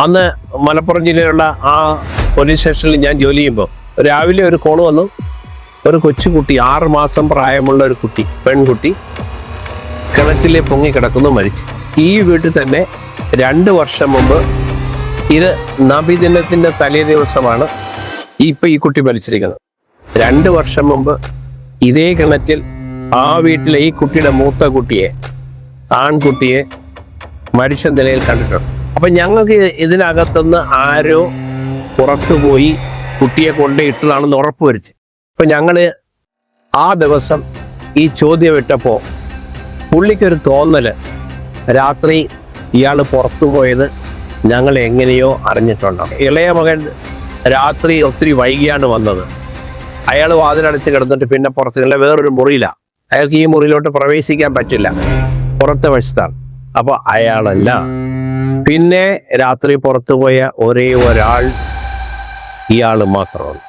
അന്ന് മലപ്പുറം ജില്ലയിലുള്ള ആ പോലീസ് സ്റ്റേഷനിൽ ഞാൻ ജോലി ചെയ്യുമ്പോൾ രാവിലെ ഒരു കോള് വന്നു. ഒരു കൊച്ചുകുട്ടി, 6 മാസം പ്രായമുള്ള ഒരു കുട്ടി, പെൺകുട്ടി കിണറ്റിലെ പൊങ്ങിക്കിടക്കുന്നു, മരിച്ചു. ഈ വീട്ടിൽ തന്നെ 2 വർഷം മുമ്പ്, ഇത് നബിദിനത്തിന്റെ തലേ ദിവസമാണ് ഇപ്പൊ ഈ കുട്ടി മരിച്ചിരിക്കുന്നത്. 2 വർഷം മുമ്പ് ഇതേ കിണറ്റിൽ ആ വീട്ടിലെ ഈ കുട്ടിയുടെ മൂത്ത കുട്ടിയെ, ആൺകുട്ടിയെ മരിച്ച നിലയിൽ കണ്ടിട്ടുണ്ട്. അപ്പൊ ഞങ്ങൾക്ക് ഇതിനകത്തുനിന്ന് ആരോ പുറത്തുപോയി കുട്ടിയെ കൊണ്ടിട്ടതാണെന്ന് ഉറപ്പുവരുത്തി. അപ്പൊ ഞങ്ങള് ആ ദിവസം ഈ ചോദ്യം ഇട്ടപ്പോ പുള്ളിക്കൊരു തോന്നല്, രാത്രി ഇയാൾ പുറത്തു പോയത് ഞങ്ങൾ എങ്ങനെയോ അറിഞ്ഞിട്ടുണ്ടാവും. ഇളയ മകൻ രാത്രി ഒത്തിരി വൈകിയാണ് വന്നത്. അയാൾ വാതിലടച്ച് കിടന്നിട്ട് പിന്നെ പുറത്ത് വേറൊരു മുറിയിലാണ്. അയാൾക്ക് ഈ മുറിയിലോട്ട് പ്രവേശിക്കാൻ പറ്റില്ല, പുറത്തെ വശത്താണ്. അപ്പൊ അയാളല്ല. പിന്നെ രാത്രി പുറത്തുപോയ ഒരേ ഒരാൾ ഇയാൾ മാത്രമാണ്.